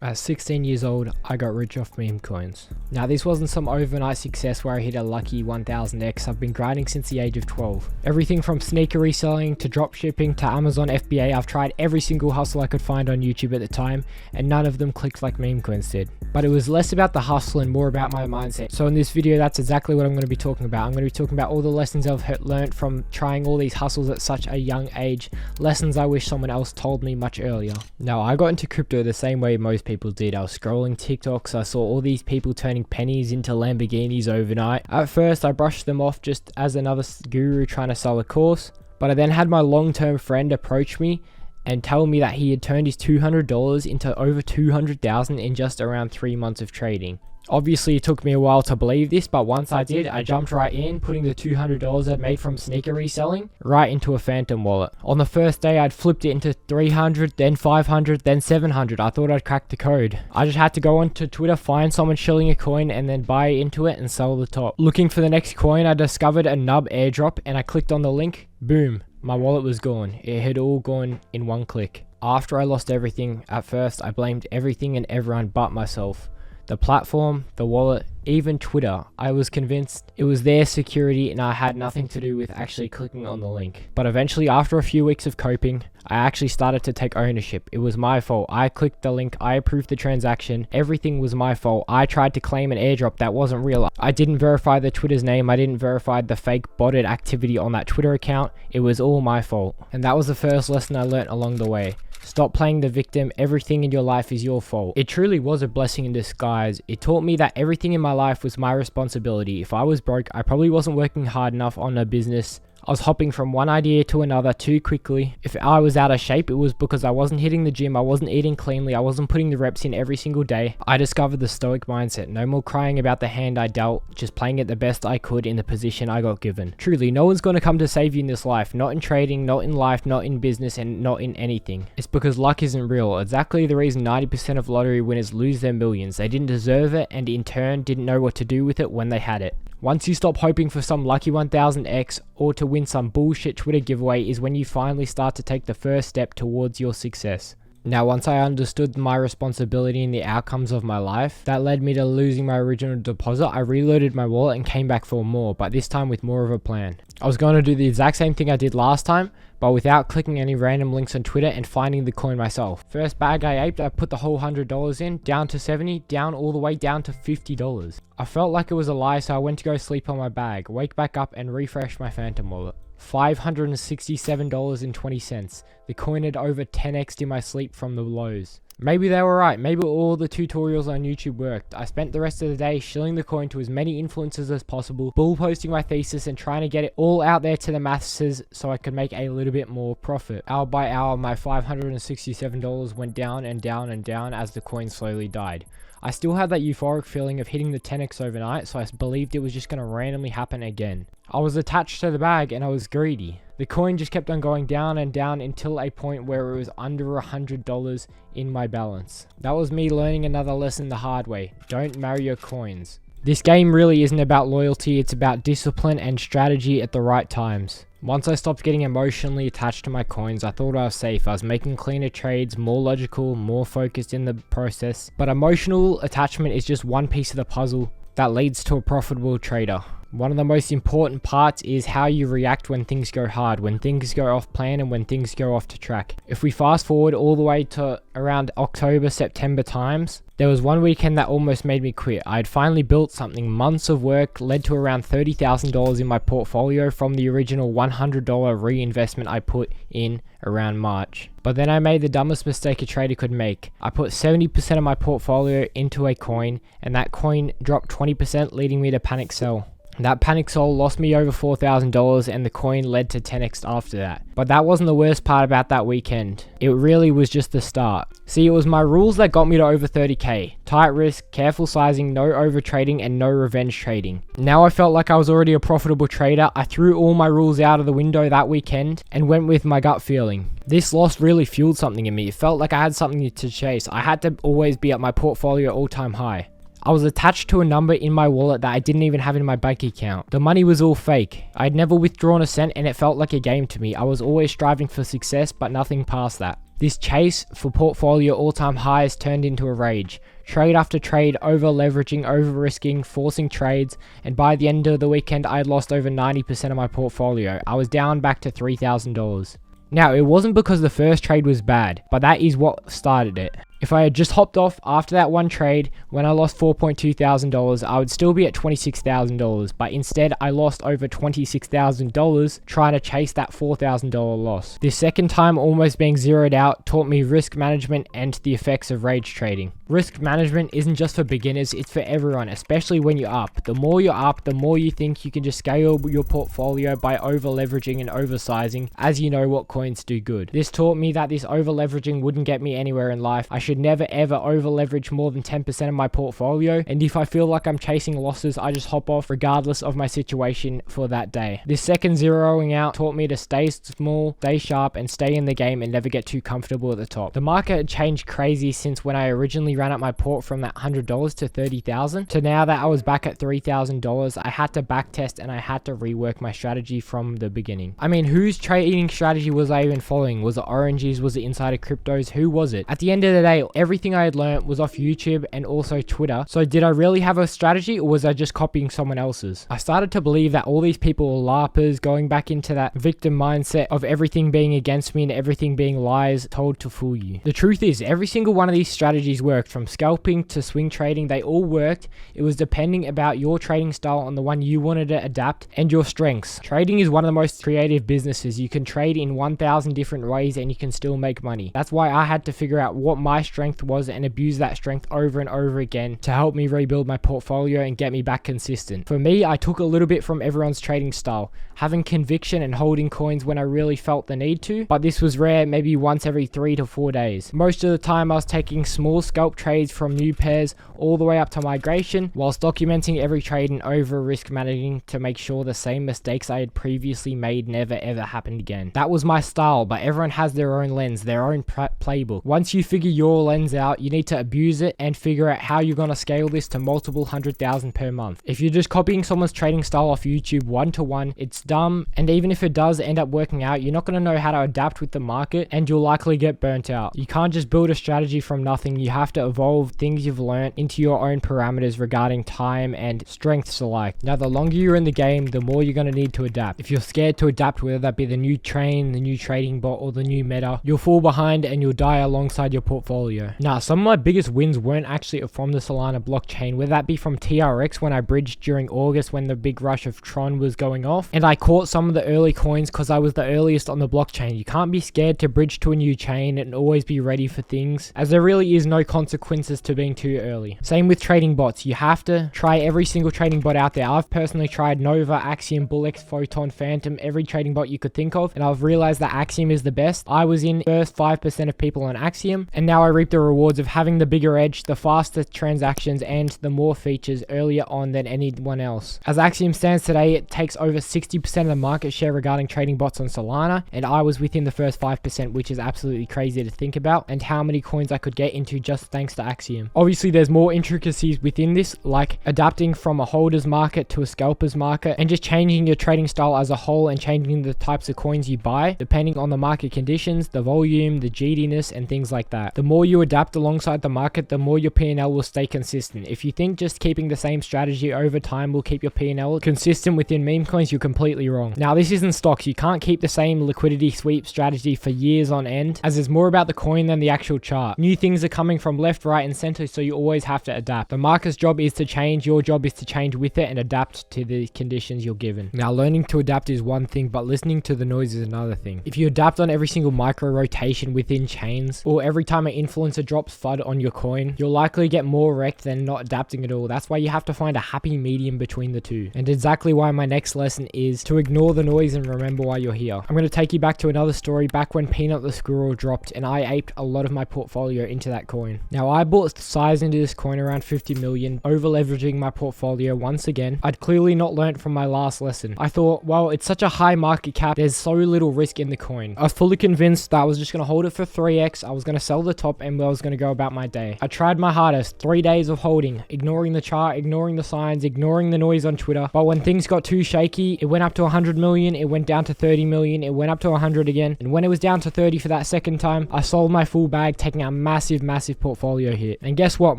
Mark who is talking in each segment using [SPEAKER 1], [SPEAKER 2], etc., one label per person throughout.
[SPEAKER 1] At 16 years old, I got rich off meme coins. Now this wasn't some overnight success where I hit a lucky 1000x. I've been grinding since the age of 12. Everything from sneaker reselling to drop shipping to Amazon FBA, I've tried every single hustle I could find on YouTube at the time, and none of them clicked like meme coins did. But it was less about the hustle and more about my mindset. So in this video, that's exactly what I'm going to be talking about. I'm going to be talking about all the lessons I've learned from trying all these hustles at such a young age. Lessons I wish someone else told me much earlier. Now, I got into crypto the same way most people did. I was scrolling TikToks, I saw all these people turning pennies into Lamborghinis overnight. At first, I brushed them off just as another guru trying to sell a course, but I then had my long-term friend approach me and tell me that he had turned his $200 into over $200,000 in just around 3 months of trading. Obviously, it took me a while to believe this, but once I did, I jumped right in, putting the $200 I'd made from sneaker reselling right into a Phantom wallet. On the first day, I'd flipped it into 300, then 500, then 700. I thought I'd cracked the code. I just had to go onto Twitter, find someone shilling a coin, and then buy into it and sell the top. Looking for the next coin, I discovered a nub airdrop, and I clicked on the link. Boom, my wallet was gone. It had all gone in one click. After I lost everything, at first, I blamed everything and everyone but myself. The platform, the wallet, even Twitter. I was convinced it was their security and I had nothing to do with actually clicking on the link. But eventually, after a few weeks of coping, I actually started to take ownership. It was my fault. I clicked the link, I approved the transaction, everything was my fault. I tried to claim an airdrop that wasn't real. I didn't verify the Twitter's name, I didn't verify the fake botted activity on that Twitter account. It was all my fault. And that was the first lesson I learned along the way. Stop playing the victim. Everything in your life is your fault. It truly was a blessing in disguise. It taught me that everything in my life was my responsibility. If I was broke, I probably wasn't working hard enough on a business. I was hopping from one idea to another too quickly. If I was out of shape, it was because I wasn't hitting the gym, I wasn't eating cleanly, I wasn't putting the reps in every single day. I discovered the stoic mindset. No more crying about the hand I dealt, just playing it the best I could in the position I got given. Truly, no one's going to come to save you in this life. Not in trading, not in life, not in business, and not in anything. It's because luck isn't real. Exactly the reason 90% of lottery winners lose their millions. They didn't deserve it and in turn didn't know what to do with it when they had it. Once you stop hoping for some lucky 1000x or to win some bullshit Twitter giveaway is when you finally start to take the first step towards your success. Now, once I understood my responsibility and the outcomes of my life, that led me to losing my original deposit. I reloaded my wallet and came back for more, but this time with more of a plan. I was going to do the exact same thing I did last time, but without clicking any random links on Twitter and finding the coin myself. First bag I aped, I put the whole $100 in, down to 70, down all the way down to $50. I felt like it was a lie, so I went to go sleep on my bag, wake back up and refresh my Phantom wallet. $567.20. The coin had over 10x'd in my sleep from the lows. Maybe they were right, maybe all the tutorials on YouTube worked. I spent the rest of the day shilling the coin to as many influencers as possible, bull posting my thesis and trying to get it all out there to the masses so I could make a little bit more profit. Hour by hour, my $567 went down and down and down as the coin slowly died. I still had that euphoric feeling of hitting the 10x overnight, so I believed it was just going to randomly happen again. I was attached to the bag and I was greedy. The coin just kept on going down and down until a point where it was under $100 in my balance. That was me learning another lesson the hard way. Don't marry your coins. This game really isn't about loyalty, it's about discipline and strategy at the right times. Once I stopped getting emotionally attached to my coins, I thought I was safe. I was making cleaner trades, more logical, more focused in the process. But emotional attachment is just one piece of the puzzle that leads to a profitable trader. One of the most important parts is how you react when things go hard, when things go off plan and when things go off to track. If we fast forward all the way to around October, September times, there was one weekend that almost made me quit. I had finally built something. Months of work led to around $30,000 in my portfolio from the original $100 reinvestment I put in around March. But then I made the dumbest mistake a trader could make. I put 70% of my portfolio into a coin and that coin dropped 20%, leading me to panic sell. That panic sell lost me over $4,000 and the coin led to 10x after that. But that wasn't the worst part about that weekend. It really was just the start. See, it was my rules that got me to over 30k. Tight risk, careful sizing, no over trading and no revenge trading. Now I felt like I was already a profitable trader. I threw all my rules out of the window that weekend and went with my gut feeling. This loss really fueled something in me. It felt like I had something to chase. I had to always be at my portfolio all-time high. I was attached to a number in my wallet that I didn't even have in my bank account. The money was all fake. I had never withdrawn a cent and it felt like a game to me. I was always striving for success, but nothing past that. This chase for portfolio all-time highs turned into a rage. Trade after trade, over leveraging, over risking, forcing trades, and by the end of the weekend I had lost over 90% of my portfolio. I was down back to $3,000. Now, it wasn't because the first trade was bad, but that is what started it. If I had just hopped off after that one trade when I lost $4,200, I would still be at $26,000, but instead I lost over $26,000 trying to chase that $4,000 loss. This second time almost being zeroed out taught me risk management and the effects of rage trading. Risk management isn't just for beginners, it's for everyone, especially when you're up. The more you're up, the more you think you can just scale your portfolio by over leveraging and oversizing, as you know what coins do good. This taught me that this over leveraging wouldn't get me anywhere in life. I should never ever over leverage more than 10% of my portfolio, and if I feel like I'm chasing losses, I just hop off regardless of my situation for that day. This second zeroing out taught me to stay small, stay sharp, and stay in the game and never get too comfortable at the top. The market had changed crazy since when I originally ran up my port from that $100 to $30,000 to now that I was back at $3,000. I had to backtest and I had to rework my strategy from the beginning. I mean, whose trading strategy was I even following? Was it Orange's? Was it Insider Cryptos? Who was it? At the end of the day, everything I had learned was off YouTube and also Twitter. So did I really have a strategy, or was I just copying someone else's? I started to believe that all these people were LARPers, going back into that victim mindset of everything being against me and everything being lies told to fool you. The truth is, every single one of these strategies worked. From scalping to swing trading, they all worked. It was depending about your trading style on the one you wanted to adapt and your strengths. Trading is one of the most creative businesses. You can trade in 1,000 different ways and you can still make money. That's why I had to figure out what my strength was and abuse that strength over and over again to help me rebuild my portfolio and get me back consistent. For me, I took a little bit from everyone's trading style, having conviction and holding coins when I really felt the need to, but this was rare, maybe once every 3 to 4 days. Most of the time I was taking small scalp trades from new pairs all the way up to migration, whilst documenting every trade and over risk managing to make sure the same mistakes I had previously made never ever happened again. That was my style, but everyone has their own lens, their own playbook. Once you figure your lens out, you need to abuse it and figure out how you're going to scale this to multiple 100,000 per month. If you're just copying someone's trading style off YouTube one-to-one, it's dumb, and even if it does end up working out, you're not going to know how to adapt with the market and you'll likely get burnt out. You can't just build a strategy from nothing. You have to evolve things you've learned into your own parameters regarding time and strengths alike. Now, the longer you're in the game, the more you're going to need to adapt. If you're scared to adapt, whether that be the new train, the new trading bot, or the new meta, you'll fall behind and you'll die alongside your portfolio. Now, some of my biggest wins weren't actually from the Solana blockchain, whether that be from TRX when I bridged during August when the big rush of Tron was going off, and I caught some of the early coins because I was the earliest on the blockchain. You can't be scared to bridge to a new chain and always be ready for things, as there really is no consequences to being too early. Same with trading bots. You have to try every single trading bot out there. I've personally tried Nova, Axiom, Bullex, Photon, Phantom, every trading bot you could think of, and I've realized that Axiom is the best. I was in first 5% of people on Axiom, and now I reap the rewards of having the bigger edge, the faster transactions, and the more features earlier on than anyone else. As Axiom stands today, it takes over 60% of the market share regarding trading bots on Solana, and I was within the first 5%, which is absolutely crazy to think about, and how many coins I could get into just thanks to Axiom. Obviously, there's more intricacies within this, like adapting from a holder's market to a scalper's market, and just changing your trading style as a whole and changing the types of coins you buy, depending on the market conditions, the volume, the GDness, and things like that. The more you adapt alongside the market, the more your P&L will stay consistent. If you think just keeping the same strategy over time will keep your P&L consistent within meme coins, you're completely wrong. Now, this isn't stocks. You can't keep the same liquidity sweep strategy for years on end, as it's more about the coin than the actual chart. New things are coming from left, right, and center, so you always have to adapt. The market's job is to change. Your job is to change with it and adapt to the conditions you're given. Now, learning to adapt is one thing, but listening to the noise is another thing. If you adapt on every single micro rotation within chains, or every time an influencer drops FUD on your coin, you'll likely get more wrecked than not adapting at all. That's why you have to find a happy medium between the two. And exactly why my next lesson is to ignore the noise and remember why you're here. I'm going to take you back to another story back when Peanut the Squirrel dropped, and I aped a lot of my portfolio into that coin. Now, I bought size into this coin around 50 million, over leveraging my portfolio once again. I'd clearly not learned from my last lesson. I thought, well, it's such a high market cap, there's so little risk in the coin. I was fully convinced that I was just going to hold it for 3x, I was going to sell the top and I was going to go about my day. I tried my hardest, 3 days of holding, ignoring the chart, ignoring the signs, ignoring the noise on Twitter. But when things got too shaky, it went up to 100 million, it went down to 30 million, it went up to 100 again. And when it was down to 30 for that second time, I sold my full bag, taking a massive portfolio hit. And guess what?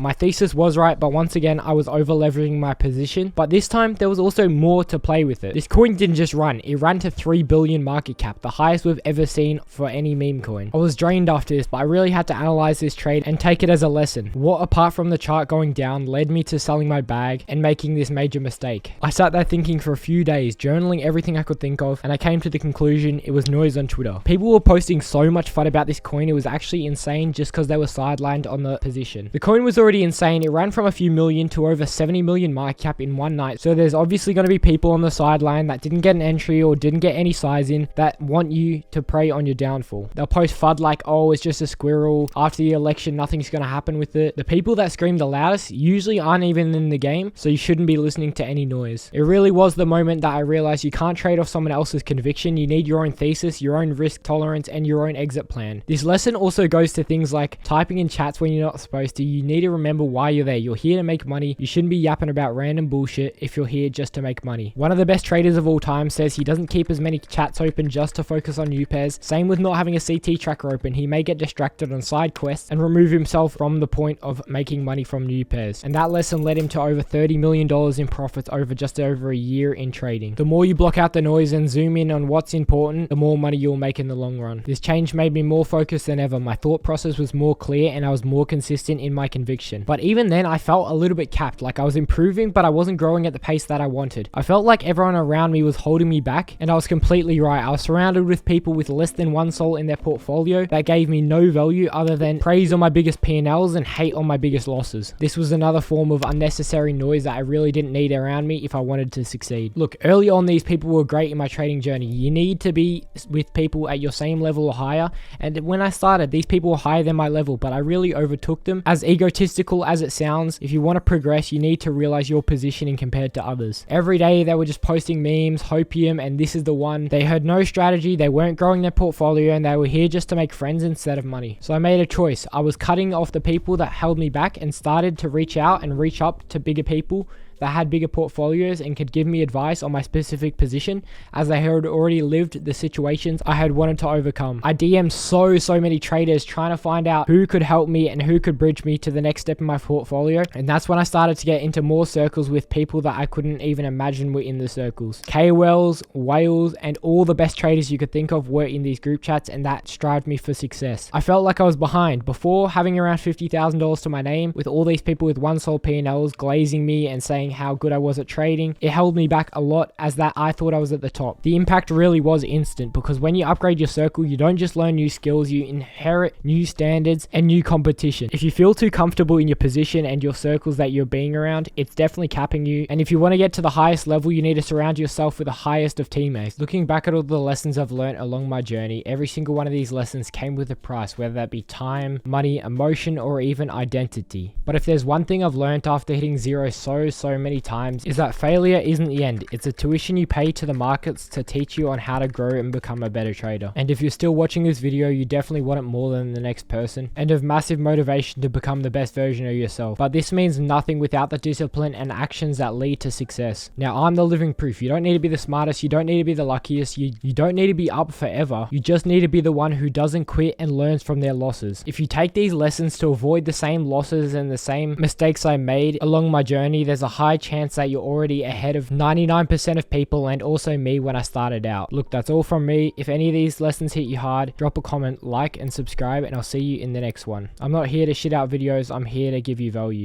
[SPEAKER 1] My thesis was right, but once again, I was over leveraging my position. But this time, there was also more to play with it. This coin didn't just run, it ran to 3 billion market cap, the highest we've ever seen for any meme coin. I was drained after this, but I really had to analyze this trade and take it as a lesson. What, apart from the chart going down, led me to selling my bag and making this major mistake? I sat there thinking for a few days, journaling everything I could think of, and I came to the conclusion it was noise on Twitter. People were posting so much FUD about this coin, it was actually insane just because they were sidelined on the position. The coin was already insane, it ran from a few million to over 70 million market cap in one night, so there's obviously going to be people on the sideline that didn't get an entry or didn't get any size in that want you to prey on your downfall. They'll post FUD like, oh, it's just a squirrel, after the election nothing's going to happen with it. The people that scream the loudest usually aren't even in the game, so you shouldn't be listening to any noise. It really was the moment that I realized you can't trade off someone else's conviction. You need your own thesis, your own risk tolerance, and your own exit plan. This lesson also goes to things like typing in chats when you're not supposed to. You need to remember why you're there. You're here to make money. You shouldn't be yapping about random bullshit if you're here just to make money. One of the best traders of all time says he doesn't keep as many chats open just to focus on new pairs. Same with not having a CT tracker open. He may get distracted on side quests and remove himself from the point of making money from new pairs. And that lesson led him to over $30 million in profits over just over a year in trading. The more you block out the noise and zoom in on what's important, the more money you'll make in the long run. This change made me more focused than ever. My thought process was more clear and I was more consistent in my conviction. But even then, I felt a little bit capped, like I was improving, but I wasn't growing at the pace that I wanted. I felt like everyone around me was holding me back, and I was completely right. I was surrounded with people with less than one soul in their portfolio that gave me no value other than praise on my biggest P&Ls and hate on my biggest losses. This was another form of unnecessary noise that I really didn't need around me if I wanted to succeed. Look, early on these people were great in my trading journey. You need to be with people at your same level or higher, and when I started, these people were higher than my level, but I really overtook them. As egotistical as it sounds, if you want to progress, you need to realize your positioning compared to others. Every day they were just posting memes, hopium, and this is the one. They had no strategy, they weren't growing their portfolio, and they were here just to make friends instead of money. So I made a choice. I was cutting off the people that held me back and started to reach out and reach up to bigger people that had bigger portfolios and could give me advice on my specific position, as they had already lived the situations I had wanted to overcome. I DM'd so many traders trying to find out who could help me and who could bridge me to the next step in my portfolio, and that's when I started to get into more circles with people that I couldn't even imagine were in the circles. KOLs, whales, and all the best traders you could think of were in these group chats, and that strived me for success. I felt like I was behind. Before having around $50,000 to my name, with all these people with one soul P&Ls glazing me and saying how good I was at trading, it held me back a lot, as that I thought I was at the top. The impact really was instant, because when you upgrade your circle, you don't just learn new skills, you inherit new standards and new competition. If you feel too comfortable in your position and your circles that you're being around, it's definitely capping you. And if you want to get to the highest level, you need to surround yourself with the highest of teammates. Looking back at all the lessons I've learned along my journey, every single one of these lessons came with a price, whether that be time, money, emotion, or even identity. But if there's one thing I've learned after hitting zero so many times, is that failure isn't the end. It's a tuition you pay to the markets to teach you on how to grow and become a better trader. And if you're still watching this video, you definitely want it more than the next person and have massive motivation to become the best version of yourself. But this means nothing without the discipline and actions that lead to success. Now, I'm the living proof. You don't need to be the smartest, you don't need to be the luckiest, you don't need to be up forever. You just need to be the one who doesn't quit and learns from their losses. If you take these lessons to avoid the same losses and the same mistakes I made along my journey, there's a high chance that you're already ahead of 99% of people, and also me when I started out. Look, that's all from me. If any of these lessons hit you hard, drop a comment, like, and subscribe, and I'll see you in the next one. I'm not here to shit out videos, I'm here to give you value.